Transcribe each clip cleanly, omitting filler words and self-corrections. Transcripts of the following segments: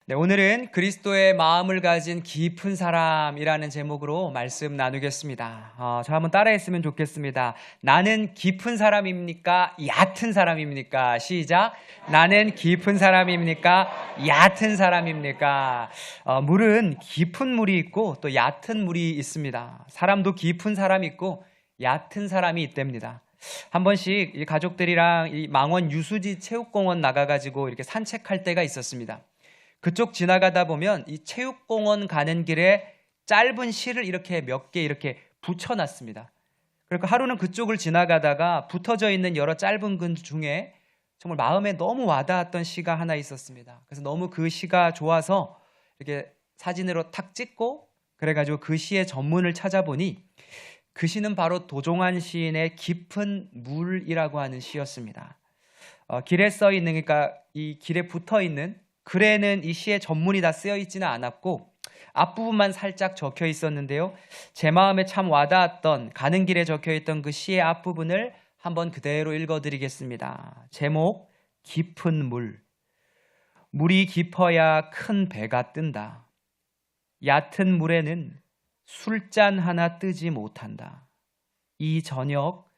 네, 오늘은 그리스도의 마음을 가진 깊은 사람이라는 제목으로 말씀 나누겠습니다. 저 한번 따라했으면 좋겠습니다. 나는 깊은 사람입니까? 얕은 사람입니까? 시작. 나는 깊은 사람입니까? 얕은 사람입니까? 물은 깊은 물이 있고 또 얕은 물이 있습니다. 사람도 깊은 사람이 있고 얕은 사람이 있답니다. 한 번씩 이 가족들이랑 이 망원 유수지 체육공원 나가가지고 이렇게 산책할 때가 있었습니다. 그쪽 지나가다 보면 이 체육공원 가는 길에 짧은 실을 이렇게 몇 개 이렇게 붙여놨습니다. 그러니까 하루는 그쪽을 지나가다가 붙어져 있는 여러 짧은 글 중에 정말 마음에 너무 와닿았던 시가 하나 있었습니다. 그래서 너무 그 시가 좋아서 이렇게 사진으로 탁 찍고 그래가지고 그 시의 전문을 찾아보니 그 시는 바로 도종환 시인의 깊은 물이라고 하는 시였습니다. 길에 써 있는, 그러니까 이 길에 붙어 있는 글에는 이 시의 전문이 다 쓰여 있지는 않았고 앞부분만 살짝 적혀 있었는데요. 제 마음에 참 와닿았던, 가는 길에 적혀 있던 그 시의 앞부분을 한번 그대로 읽어드리겠습니다. 제목, 깊은 물. 물이 깊어야 큰 배가 뜬다. 얕은 물에는 술잔 하나 뜨지 못한다. 이 저녁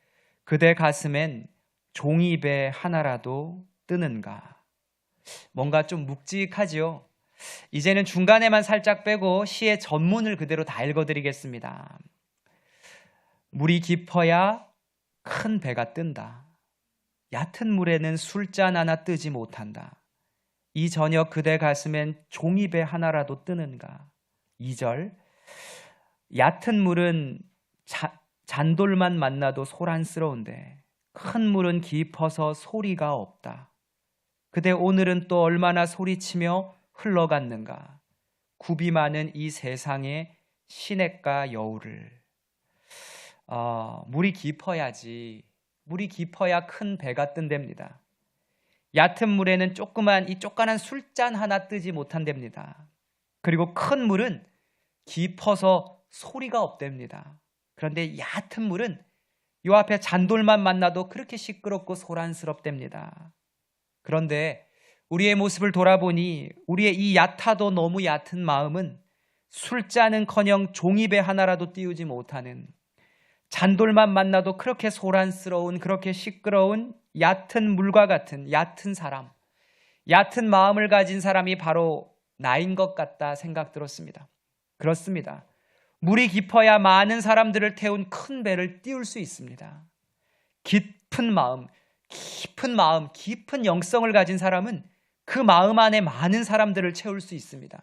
그대 가슴엔 종이배 하나라도 뜨는가. 뭔가 좀 묵직하지요. 이제는 중간에만 살짝 빼고 시의 전문을 그대로 다 읽어드리겠습니다. 물이 깊어야 큰 배가 뜬다. 얕은 물에는 술잔 하나 뜨지 못한다. 이 저녁 그대 가슴엔 종이배 하나라도 뜨는가. 2절. 얕은 물은 잔돌만 만나도 소란스러운데 큰 물은 깊어서 소리가 없다. 그대 오늘은 또 얼마나 소리치며 흘러갔는가. 굽이 많은 이 세상에 시냇가 여우를. 물이 깊어야지. 물이 깊어야 큰 배가 뜬답니다. 얕은 물에는 조그만 이 쪼깐한 술잔 하나 뜨지 못한답니다. 그리고 큰 물은 깊어서 소리가 없답니다. 그런데 얕은 물은 요 앞에 잔돌만 만나도 그렇게 시끄럽고 소란스럽답니다. 그런데 우리의 모습을 돌아보니 우리의 이 얕아도 너무 얕은 마음은 술잔은커녕 종이배 하나라도 띄우지 못하는, 잔돌만 만나도 그렇게 소란스러운, 그렇게 시끄러운 얕은 물과 같은 얕은 사람, 얕은 마음을 가진 사람이 바로 나인 것 같다 생각 들었습니다. 그렇습니다. 물이 깊어야 많은 사람들을 태운 큰 배를 띄울 수 있습니다. 깊은 마음, 깊은 영성을 가진 사람은 그 마음 안에 많은 사람들을 채울 수 있습니다.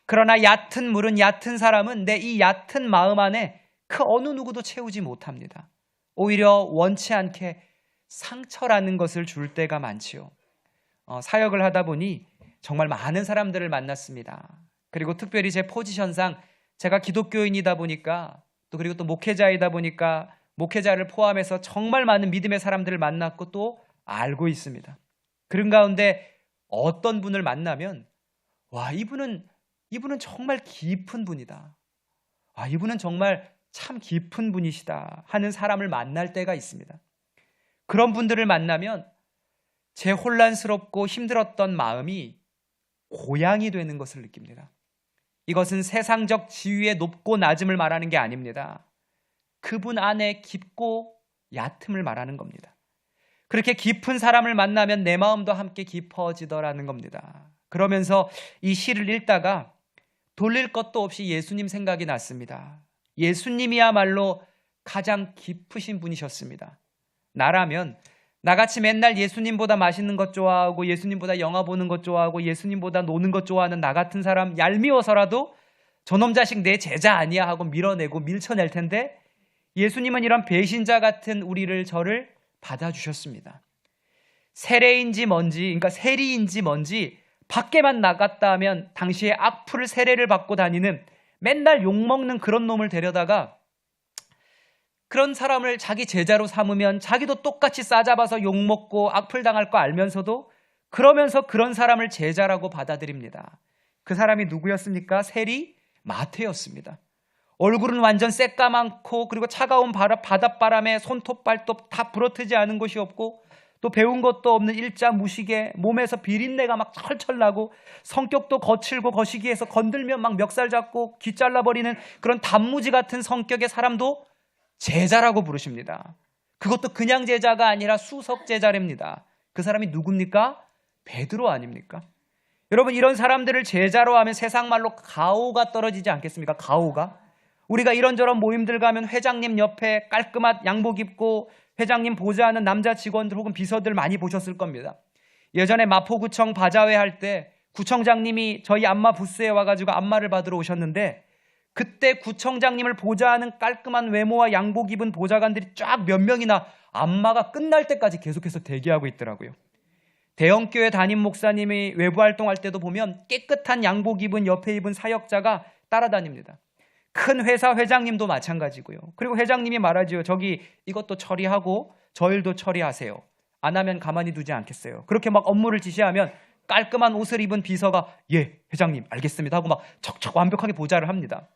그러나 얕은 물은, 얕은 사람은 내 이 얕은 마음 안에 그 어느 누구도 채우지 못합니다. 오히려 원치 않게 상처라는 것을 줄 때가 많지요. 사역을 하다 보니 정말 많은 사람들을 만났습니다. 그리고 특별히 제 포지션상 제가 기독교인이다 보니까 그리고 또 목회자이다 보니까 목회자를 포함해서 정말 많은 믿음의 사람들을 만났고 또 알고 있습니다. 그런 가운데 어떤 분을 만나면 와, 이분은 정말 깊은 분이다. 이분은 정말 참 깊은 분이시다 하는 사람을 만날 때가 있습니다. 그런 분들을 만나면 제 혼란스럽고 힘들었던 마음이 고향이 되는 것을 느낍니다. 이것은 세상적 지위의 높고 낮음을 말하는 게 아닙니다. 그분 안에 깊고 얕음을 말하는 겁니다. 그렇게 깊은 사람을 만나면 내 마음도 함께 깊어지더라는 겁니다. 그러면서 이 시를 읽다가 돌릴 것도 없이 예수님 생각이 났습니다. 예수님이야말로 가장 깊으신 분이셨습니다. 나라면 나같이 맨날 예수님보다 맛있는 것 좋아하고 예수님보다 영화 보는 것 좋아하고 예수님보다 노는 것 좋아하는 나 같은 사람 얄미워서라도 저놈 자식 내 제자 아니야 하고 밀어내고 밀쳐낼 텐데 예수님은 이런 배신자 같은 저를 받아주셨습니다. 세례인지 뭔지, 그러니까 세리인지 뭔지 밖에만 나갔다 하면 당시에 악플 세례를 받고 다니는 맨날 욕먹는 그런 놈을 데려다가 그런 사람을 자기 제자로 삼으면 자기도 똑같이 싸잡아서 욕먹고 악플 당할 거 알면서도 그러면서 그런 사람을 제자라고 받아들입니다. 그 사람이 누구였습니까? 세리 마태였습니다. 얼굴은 완전 새까맣고 그리고 차가운 바닷바람에 손톱 발톱 다 부러뜨지 않은 곳이 없고 또 배운 것도 없는 일자 무식에 몸에서 비린내가 막 철철 나고 성격도 거칠고 거시기해서 건들면 막 멱살 잡고 귀 잘라버리는 그런 단무지 같은 성격의 사람도 제자라고 부르십니다. 그것도 그냥 제자가 아니라 수석 제자랍니다. 그 사람이 누굽니까? 베드로 아닙니까? 여러분, 이런 사람들을 제자로 하면 세상 말로 가오가 떨어지지 않겠습니까? 가오가. 우리가 이런저런 모임들 가면 회장님 옆에 깔끔한 양복 입고 회장님 보좌하는 남자 직원들 혹은 비서들 많이 보셨을 겁니다. 예전에 마포구청 바자회 할 때 구청장님이 저희 안마 부스에 와가지고 안마를 받으러 오셨는데, 그때 구청장님을 보좌하는 깔끔한 외모와 양복 입은 보좌관들이 쫙 몇 명이나 안마가 끝날 때까지 계속해서 대기하고 있더라고요. 대형교회 담임 목사님이 외부 활동할 때도 보면 깨끗한 양복 입은 옆에 입은 사역자가 따라다닙니다. 큰 회사 회장님도 마찬가지고요. 그리고 회장님이 말하지요. 저기 이것도 처리하고 저 일도 처리하세요. 안 하면 가만히 두지 않겠어요. 그렇게 막 업무를 지시하면 깔끔한 옷을 입은 비서가 예, 회장님 알겠습니다 하고 막 척척 완벽하게 보좌를 합니다.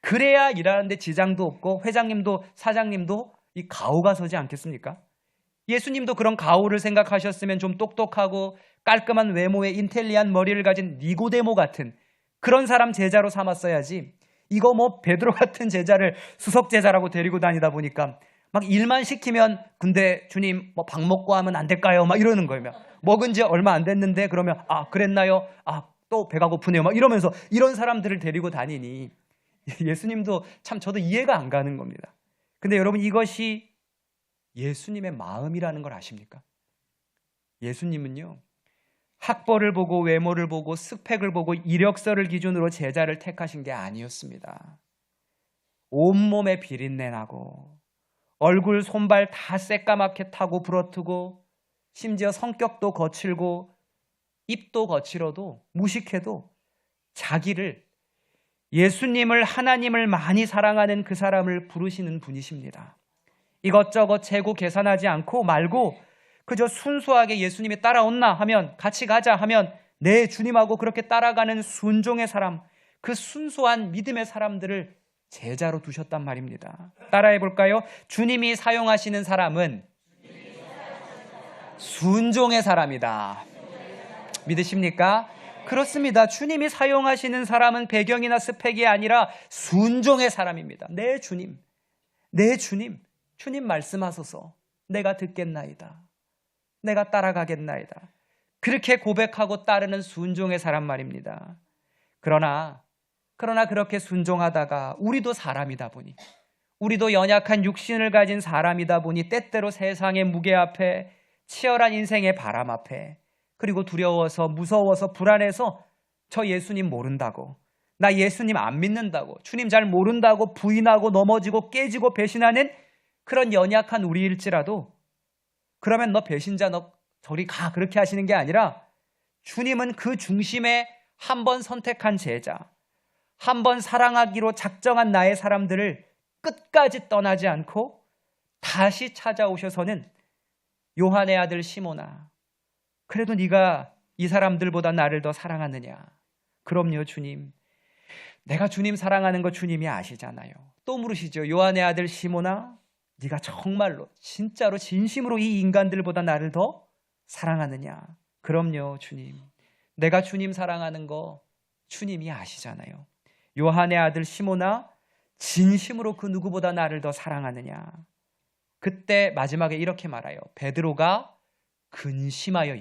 그래야 일하는데 지장도 없고 회장님도 사장님도 이 가오가 서지 않겠습니까? 예수님도 그런 가오를 생각하셨으면 좀 똑똑하고 깔끔한 외모에 인텔리한 머리를 가진 니고데모 같은 그런 사람 제자로 삼았어야지, 이거 뭐 베드로 같은 제자를 수석 제자라고 데리고 다니다 보니까 막 일만 시키면 근데 주님 뭐 밥 먹고 하면 안 될까요? 막 이러는 거예요. 먹은 지 얼마 안 됐는데 그러면 아 그랬나요? 아 또 배가 고프네요. 막 이러면서 이런 사람들을 데리고 다니니 예수님도 참 저도 이해가 안 가는 겁니다. 근데 여러분, 이것이 예수님의 마음이라는 걸 아십니까? 예수님은요, 학벌을 보고 외모를 보고 스펙을 보고 이력서를 기준으로 제자를 택하신 게 아니었습니다. 온몸에 비린내 나고 얼굴 손발 다 새까맣게 타고 부러뜨고 심지어 성격도 거칠고 입도 거칠어도 무식해도 자기를, 예수님을, 하나님을 많이 사랑하는 그 사람을 부르시는 분이십니다. 이것저것 재고 계산하지 않고 말고 그저 순수하게 예수님이 따라온나 하면 같이 가자 하면 네 주님하고 그렇게 따라가는 순종의 사람, 그 순수한 믿음의 사람들을 제자로 두셨단 말입니다. 따라해 볼까요? 주님이 사용하시는 사람은 순종의 사람이다. 믿으십니까? 그렇습니다. 주님이 사용하시는 사람은 배경이나 스펙이 아니라 순종의 사람입니다. 네 주님, 네 주님, 주님 말씀하소서. 내가 듣겠나이다. 내가 따라가겠나이다. 그렇게 고백하고 따르는 순종의 사람 말입니다. 그러나 그렇게 순종하다가 우리도 사람이다 보니, 우리도 연약한 육신을 가진 사람이다 보니 때때로 세상의 무게 앞에, 치열한 인생의 바람 앞에, 그리고 두려워서 무서워서 불안해서 저 예수님 모른다고, 나 예수님 안 믿는다고, 주님 잘 모른다고 부인하고 넘어지고 깨지고 배신하는 그런 연약한 우리일지라도, 그러면 너 배신자, 너 저리 가, 그렇게 하시는 게 아니라 주님은 그 중심에 한 번 선택한 제자, 한 번 사랑하기로 작정한 나의 사람들을 끝까지 떠나지 않고 다시 찾아오셔서는 요한의 아들 시몬아, 그래도 네가 이 사람들보다 나를 더 사랑하느냐? 그럼요 주님, 내가 주님 사랑하는 거 주님이 아시잖아요. 또 물으시죠. 요한의 아들 시몬아, 네가 정말로 진짜로 진심으로 이 인간들보다 나를 더 사랑하느냐? 그럼요 주님, 내가 주님 사랑하는 거 주님이 아시잖아요. 요한의 아들 시몬아, 진심으로 그 누구보다 나를 더 사랑하느냐? 그때 마지막에 이렇게 말해요. 베드로가 근심하여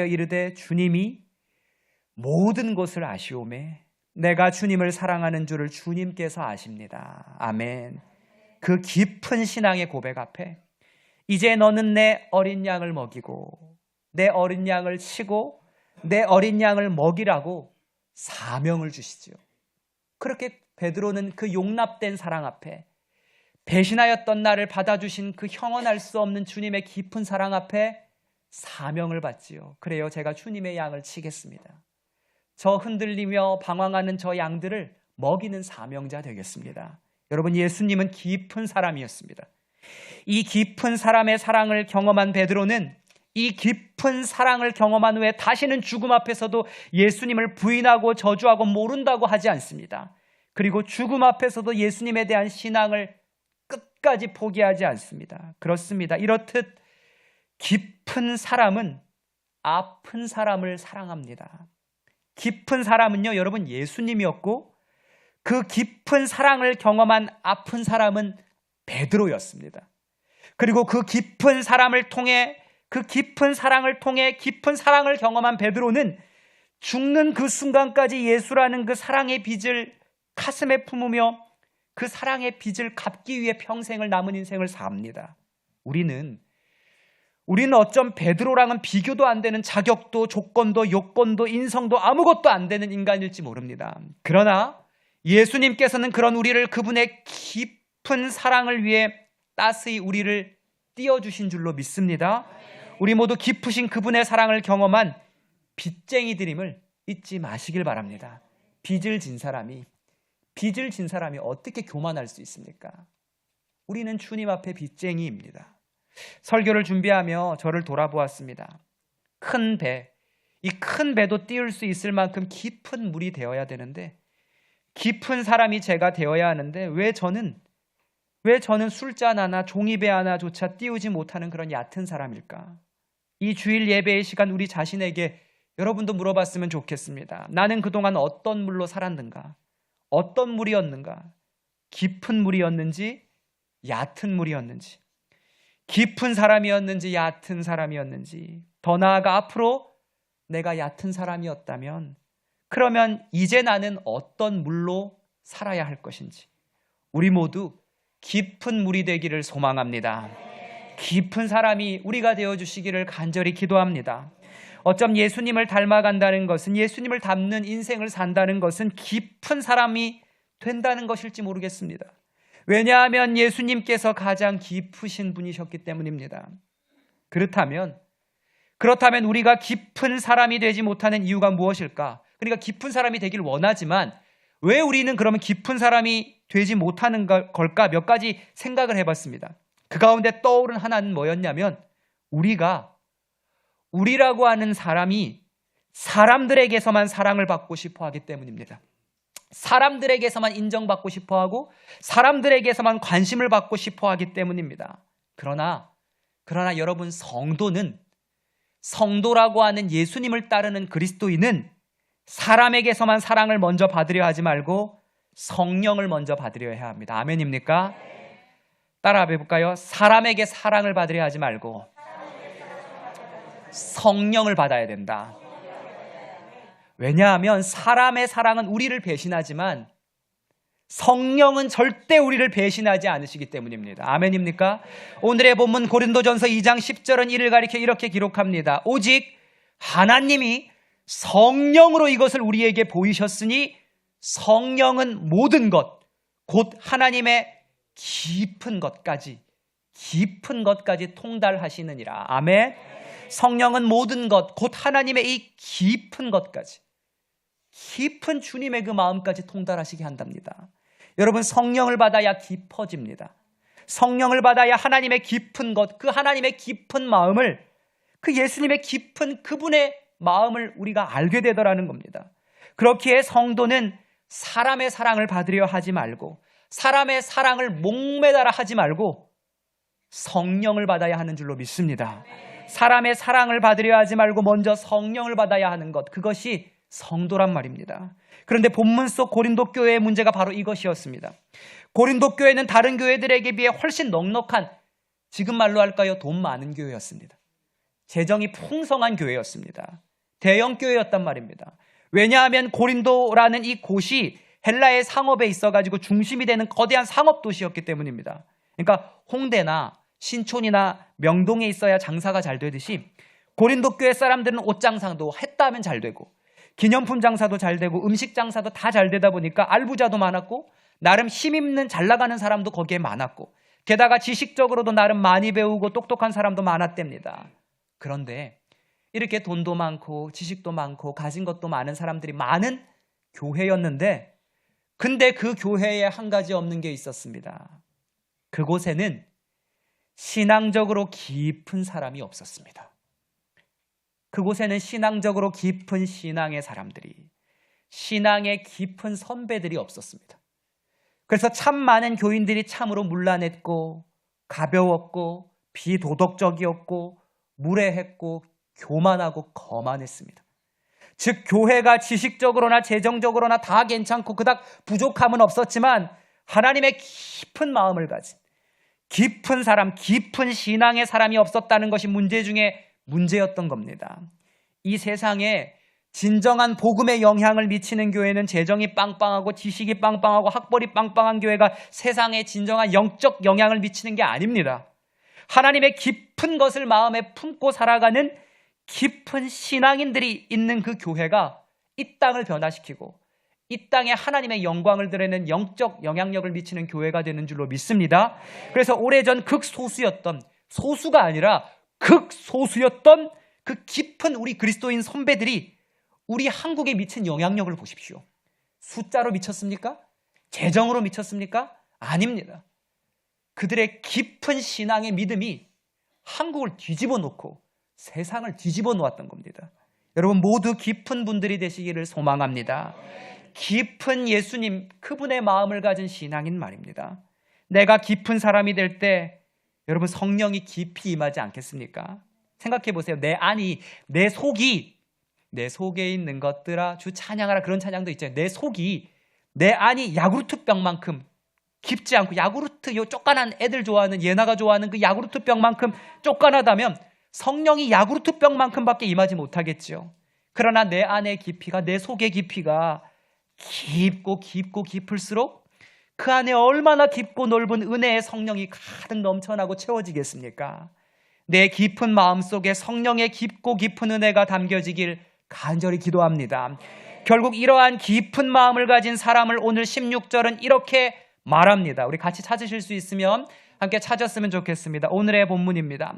이르되 주님이 모든 것을 아시오매 내가 주님을 사랑하는 줄을 주님께서 아십니다. 아멘. 그 깊은 신앙의 고백 앞에 이제 너는 내 어린 양을 먹이고 내 어린 양을 치고 내 어린 양을 먹이라고 사명을 주시지요. 그렇게 베드로는 그 용납된 사랑 앞에, 배신하였던 나를 받아주신 그 형언할 수 없는 주님의 깊은 사랑 앞에 사명을 받지요. 그래요, 제가 주님의 양을 치겠습니다. 저 흔들리며 방황하는 저 양들을 먹이는 사명자 되겠습니다. 여러분, 예수님은 깊은 사람이었습니다. 이 깊은 사람의 사랑을 경험한 베드로는 이 깊은 사랑을 경험한 후에 다시는 죽음 앞에서도 예수님을 부인하고 저주하고 모른다고 하지 않습니다. 그리고 죽음 앞에서도 예수님에 대한 신앙을 끝까지 포기하지 않습니다. 그렇습니다. 이렇듯 깊은 사람은 아픈 사람을 사랑합니다. 깊은 사람은요, 여러분, 예수님이었고 그 깊은 사랑을 경험한 아픈 사람은 베드로였습니다. 그리고 그 깊은 사랑을 통해 깊은 사랑을 경험한 베드로는 죽는 그 순간까지 예수라는 그 사랑의 빚을 가슴에 품으며 그 사랑의 빚을 갚기 위해 평생을 남은 인생을 삽니다. 우리는 어쩜 베드로랑은 비교도 안 되는 자격도 조건도 요건도 인성도 아무것도 안 되는 인간일지 모릅니다. 그러나 예수님께서는 그런 우리를 그분의 깊은 사랑을 위해 따스히 우리를 띄워주신 줄로 믿습니다. 우리 모두 깊으신 그분의 사랑을 경험한 빚쟁이들임을 잊지 마시길 바랍니다. 빚을 진 사람이 어떻게 교만할 수 있습니까? 우리는 주님 앞에 빚쟁이입니다. 설교를 준비하며 저를 돌아보았습니다. 큰 배, 이 큰 배도 띄울 수 있을 만큼 깊은 물이 되어야 되는데, 깊은 사람이 제가 되어야 하는데 왜 저는 술잔 하나, 종이배 하나조차 띄우지 못하는 그런 얕은 사람일까? 이 주일 예배의 시간 우리 자신에게 여러분도 물어봤으면 좋겠습니다. 나는 그동안 어떤 물로 살았는가? 어떤 물이었는가? 깊은 물이었는지 얕은 물이었는지, 깊은 사람이었는지 얕은 사람이었는지, 더 나아가 앞으로 내가 얕은 사람이었다면 그러면 이제 나는 어떤 물로 살아야 할 것인지, 우리 모두 깊은 물이 되기를 소망합니다. 깊은 사람이 우리가 되어주시기를 간절히 기도합니다. 어쩜 예수님을 닮아간다는 것은, 예수님을 닮는 인생을 산다는 것은 깊은 사람이 된다는 것일지 모르겠습니다. 왜냐하면 예수님께서 가장 깊으신 분이셨기 때문입니다. 그렇다면 우리가 깊은 사람이 되지 못하는 이유가 무엇일까? 그러니까 깊은 사람이 되길 원하지만 왜 우리는 그러면 깊은 사람이 되지 못하는 걸까? 몇 가지 생각을 해봤습니다. 그 가운데 떠오른 하나는 뭐였냐면, 우리라고 하는 사람이 사람들에게서만 사랑을 받고 싶어 하기 때문입니다. 사람들에게서만 인정받고 싶어 하고 사람들에게서만 관심을 받고 싶어 하기 때문입니다. 그러나 여러분, 성도라고 하는 예수님을 따르는 그리스도인은 사람에게서만 사랑을 먼저 받으려 하지 말고 성령을 먼저 받으려 해야 합니다. 아멘입니까? 따라 해볼까요? 사람에게 사랑을 받으려 하지 말고 성령을 받아야 된다. 왜냐하면 사람의 사랑은 우리를 배신하지만 성령은 절대 우리를 배신하지 않으시기 때문입니다. 아멘입니까? 오늘의 본문 고린도전서 2장 10절은 이를 가리켜 이렇게 기록합니다. 오직 하나님이 성령으로 이것을 우리에게 보이셨으니 성령은 모든 것, 곧 하나님의 깊은 것까지 통달하시느니라. 아멘. 성령은 모든 것, 곧 하나님의 이 깊은 것까지, 깊은 주님의 그 마음까지 통달하시게 한답니다. 여러분, 성령을 받아야 깊어집니다. 성령을 받아야 하나님의 깊은 것, 그 하나님의 깊은 마음을, 그 예수님의 깊은 그분의 마음을 우리가 알게 되더라는 겁니다. 그렇기에 성도는 사람의 사랑을 받으려 하지 말고, 사람의 사랑을 목매달아 하지 말고 성령을 받아야 하는 줄로 믿습니다. 사람의 사랑을 받으려 하지 말고 먼저 성령을 받아야 하는 것, 그것이 성도란 말입니다. 그런데 본문 속 고린도 교회의 문제가 바로 이것이었습니다. 고린도 교회는 다른 교회들에게 비해 훨씬 넉넉한, 지금 말로 할까요? 돈 많은 교회였습니다. 재정이 풍성한 교회였습니다. 대형 교회였단 말입니다. 왜냐하면 고린도라는 이 곳이 헬라의 상업에 있어가지고 중심이 되는 거대한 상업 도시였기 때문입니다. 그러니까 홍대나 신촌이나 명동에 있어야 장사가 잘 되듯이 고린도 교회 사람들은 옷 장사도 했다 하면 잘 되고 기념품 장사도 잘 되고 음식 장사도 다 잘 되다 보니까 알부자도 많았고 나름 힘있는 잘 나가는 사람도 거기에 많았고 게다가 지식적으로도 나름 많이 배우고 똑똑한 사람도 많았답니다. 그런데 이렇게 돈도 많고 지식도 많고 가진 것도 많은 사람들이 많은 교회였는데, 근데 그 교회에 한 가지 없는 게 있었습니다. 그곳에는 신앙적으로 깊은 사람이 없었습니다. 그곳에는 신앙적으로 깊은 신앙의 사람들이, 신앙의 깊은 선배들이 없었습니다. 그래서 참 많은 교인들이 참으로 문란했고 가벼웠고 비도덕적이었고 무례했고 교만하고 거만했습니다. 즉 교회가 지식적으로나 재정적으로나 다 괜찮고 그닥 부족함은 없었지만 하나님의 깊은 마음을 가진 깊은 사람, 깊은 신앙의 사람이 없었다는 것이 문제 중에 문제였던 겁니다. 이 세상에 진정한 복음의 영향을 미치는 교회는 재정이 빵빵하고 지식이 빵빵하고 학벌이 빵빵한 교회가 세상에 진정한 영적 영향을 미치는 게 아닙니다. 하나님의 깊은 것을 마음에 품고 살아가는 깊은 신앙인들이 있는 그 교회가 이 땅을 변화시키고 이 땅에 하나님의 영광을 드러내는 영적 영향력을 미치는 교회가 되는 줄로 믿습니다. 그래서 오래전 극소수였던, 소수가 아니라 극소수였던 그 깊은 우리 그리스도인 선배들이 우리 한국에 미친 영향력을 보십시오. 숫자로 미쳤습니까? 재정으로 미쳤습니까? 아닙니다. 그들의 깊은 신앙의 믿음이 한국을 뒤집어 놓고 세상을 뒤집어 놓았던 겁니다. 여러분 모두 깊은 분들이 되시기를 소망합니다. 깊은 예수님, 그분의 마음을 가진 신앙인 말입니다. 내가 깊은 사람이 될 때 여러분 성령이 깊이 임하지 않겠습니까? 생각해 보세요. 내 안이, 내 속이, 내 속에 있는 것들아 주 찬양하라, 그런 찬양도 있잖아요. 내 속이, 내 안이 야구르트 병만큼 깊지 않고, 야구르트, 요 쪼까난 애들 좋아하는, 예나가 좋아하는 그 야구르트 병만큼 쪼까나다면 성령이 야구르트 병만큼밖에 임하지 못하겠죠. 그러나 내 안의 깊이가, 내 속의 깊이가 깊고 깊고 깊을수록 그 안에 얼마나 깊고 넓은 은혜의 성령이 가득 넘쳐나고 채워지겠습니까? 내 깊은 마음속에 성령의 깊고 깊은 은혜가 담겨지길 간절히 기도합니다. 결국 이러한 깊은 마음을 가진 사람을 오늘 16절은 이렇게 말합니다. 우리 같이 찾으실 수 있으면 함께 찾았으면 좋겠습니다. 오늘의 본문입니다.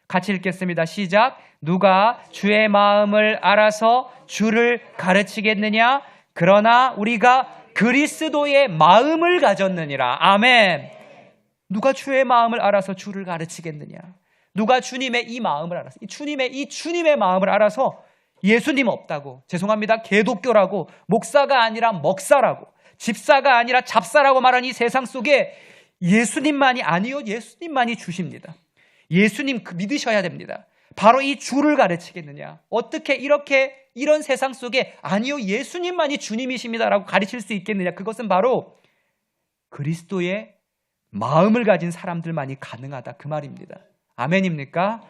같이 읽겠습니다. 시작. 누가 주의 마음을 알아서 주를 가르치겠느냐? 그러나 우리가 그리스도의 마음을 가졌느니라. 아멘. 누가 주의 마음을 알아서 주를 가르치겠느냐? 누가 주님의 이 마음을 알아서, 주님의 마음을 알아서 예수님 없다고, 죄송합니다, 개독교라고, 목사가 아니라 먹사라고, 집사가 아니라 잡사라고 말하는 이 세상 속에 예수님만이, 아니요, 예수님만이 주십니다. 예수님 믿으셔야 됩니다. 바로 이 주를 가르치겠느냐? 어떻게 이런 세상 속에 아니요, 예수님만이 주님이십니다라고 가르칠 수 있겠느냐? 그것은 바로 그리스도의 마음을 가진 사람들만이 가능하다, 그 말입니다. 아멘입니까?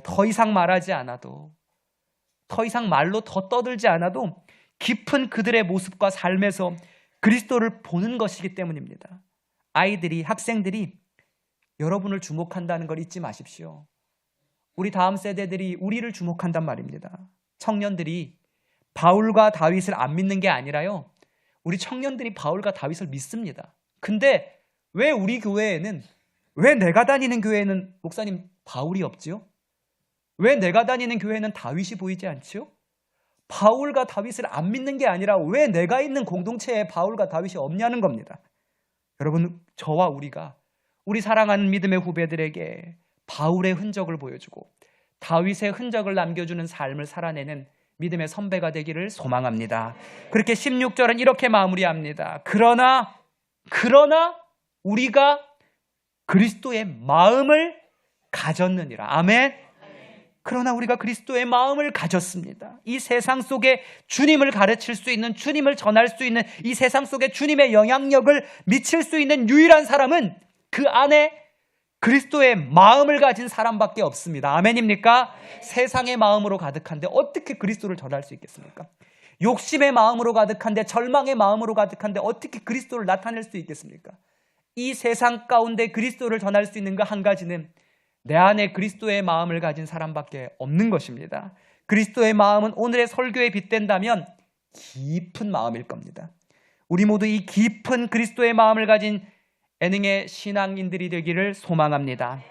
더 이상 말하지 않아도, 더 이상 말로 더 떠들지 않아도 깊은 그들의 모습과 삶에서 그리스도를 보는 것이기 때문입니다. 아이들이, 학생들이 여러분을 주목한다는 걸 잊지 마십시오. 우리 다음 세대들이 우리를 주목한단 말입니다. 청년들이 바울과 다윗을 안 믿는 게 아니라요, 우리 청년들이 바울과 다윗을 믿습니다. 근데 왜 우리 교회에는, 왜 내가 다니는 교회에는 목사님 바울이 없지요? 왜 내가 다니는 교회는 다윗이 보이지 않지요? 바울과 다윗을 안 믿는 게 아니라 왜 내가 있는 공동체에 바울과 다윗이 없냐는 겁니다. 여러분, 저와 우리가 우리 사랑하는 믿음의 후배들에게 바울의 흔적을 보여주고 다윗의 흔적을 남겨주는 삶을 살아내는 믿음의 선배가 되기를 소망합니다. 그렇게 16절은 이렇게 마무리합니다. 그러나 우리가 그리스도의 마음을 가졌느니라. 아멘. 그러나 우리가 그리스도의 마음을 가졌습니다. 이 세상 속에 주님을 가르칠 수 있는, 주님을 전할 수 있는, 이 세상 속에 주님의 영향력을 미칠 수 있는 유일한 사람은 그 안에 그리스도의 마음을 가진 사람밖에 없습니다. 아멘입니까? 세상의 마음으로 가득한데 어떻게 그리스도를 전할 수 있겠습니까? 욕심의 마음으로 가득한데, 절망의 마음으로 가득한데 어떻게 그리스도를 나타낼 수 있겠습니까? 이 세상 가운데 그리스도를 전할 수 있는 그 한 가지는 내 안에 그리스도의 마음을 가진 사람밖에 없는 것입니다. 그리스도의 마음은 오늘의 설교에 빗댄다면 깊은 마음일 겁니다. 우리 모두 이 깊은 그리스도의 마음을 가진 애능의 신앙인들이 되기를 소망합니다.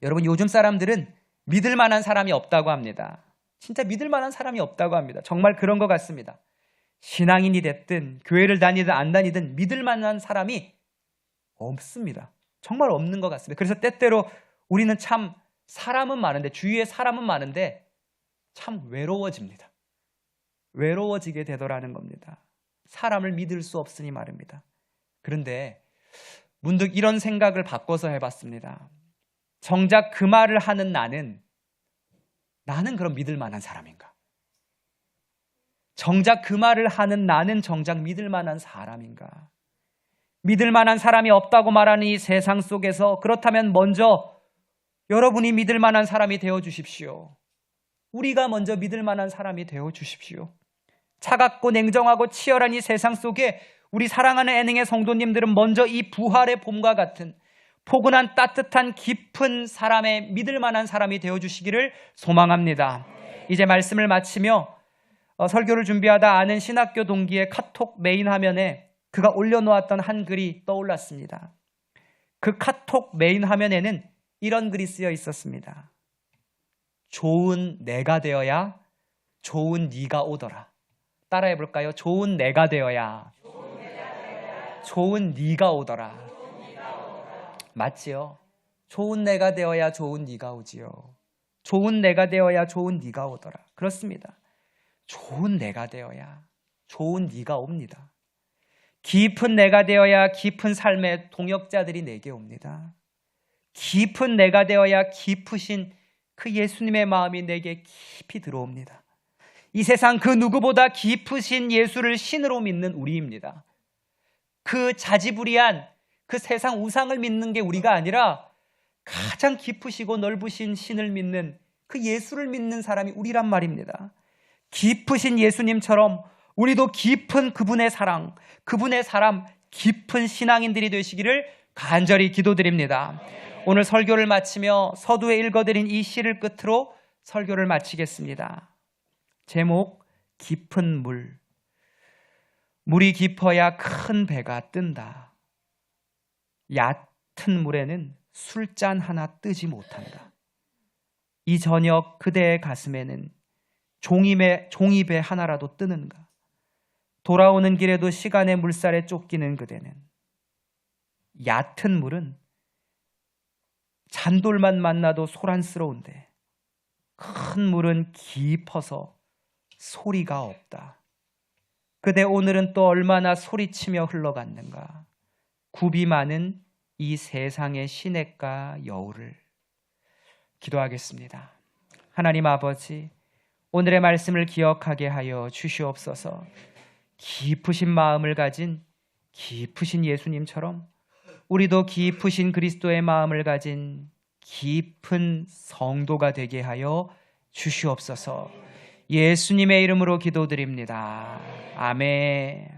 여러분, 요즘 사람들은 믿을 만한 사람이 없다고 합니다. 진짜 믿을 만한 사람이 없다고 합니다. 정말 그런 것 같습니다. 신앙인이 됐든 교회를 다니든 안 다니든 믿을 만한 사람이 없습니다. 정말 없는 것 같습니다. 그래서 때때로 우리는 참 사람은 많은데, 주위에 사람은 많은데 참 외로워집니다. 외로워지게 되더라는 겁니다. 사람을 믿을 수 없으니 말입니다. 그런데 문득 이런 생각을 바꿔서 해봤습니다. 정작 그 말을 하는 나는 나는 그럼 믿을 만한 사람인가? 정작 그 말을 하는 나는 정작 믿을 만한 사람인가? 믿을 만한 사람이 없다고 말하는 이 세상 속에서 그렇다면 먼저 여러분이 믿을 만한 사람이 되어 주십시오. 우리가 먼저 믿을 만한 사람이 되어 주십시오. 차갑고 냉정하고 치열한 이 세상 속에 우리 사랑하는 애능의 성도님들은 먼저 이 부활의 봄과 같은 포근한 따뜻한 깊은 사람의 믿을 만한 사람이 되어 주시기를 소망합니다. 이제 말씀을 마치며 설교를 준비하다 아는 신학교 동기의 카톡 메인 화면에 그가 올려놓았던 한 글이 떠올랐습니다. 그 카톡 메인 화면에는 이런 글이 쓰여 있었습니다. 좋은 내가 되어야 좋은 네가 오더라. 따라해 볼까요? 좋은 내가 되어야 좋은 네가 오더라. 맞지요? 좋은 내가 되어야 좋은 네가 오지요. 좋은 내가 되어야 좋은 네가 오더라. 그렇습니다. 좋은 내가 되어야 좋은 네가 옵니다. 깊은 내가 되어야 깊은 삶의 동역자들이 내게 옵니다. 깊은 내가 되어야 깊으신 그 예수님의 마음이 내게 깊이 들어옵니다. 이 세상 그 누구보다 깊으신 예수를 신으로 믿는 우리입니다. 그 자지부리한 그 세상 우상을 믿는 게 우리가 아니라 가장 깊으시고 넓으신 신을 믿는 그 예수를 믿는 사람이 우리란 말입니다. 깊으신 예수님처럼 우리도 깊은 그분의 사랑, 그분의 사람, 깊은 신앙인들이 되시기를 간절히 기도드립니다. 오늘 설교를 마치며 서두에 읽어드린 이 시를 끝으로 설교를 마치겠습니다. 제목, 깊은 물. 물이 깊어야 큰 배가 뜬다. 얕은 물에는 술잔 하나 뜨지 못한다. 이 저녁 그대의 가슴에는 종이배 하나라도 뜨는가? 돌아오는 길에도 시간의 물살에 쫓기는 그대는 얕은 물은 잔돌만 만나도 소란스러운데 큰 물은 깊어서 소리가 없다. 그대 오늘은 또 얼마나 소리치며 흘러갔는가? 굽이 많은 이 세상의 시냇가 여우를. 기도하겠습니다. 하나님 아버지, 오늘의 말씀을 기억하게 하여 주시옵소서. 깊으신 마음을 가진 깊으신 예수님처럼 우리도 깊으신 그리스도의 마음을 가진 깊은 성도가 되게 하여 주시옵소서. 예수님의 이름으로 기도드립니다. 아멘.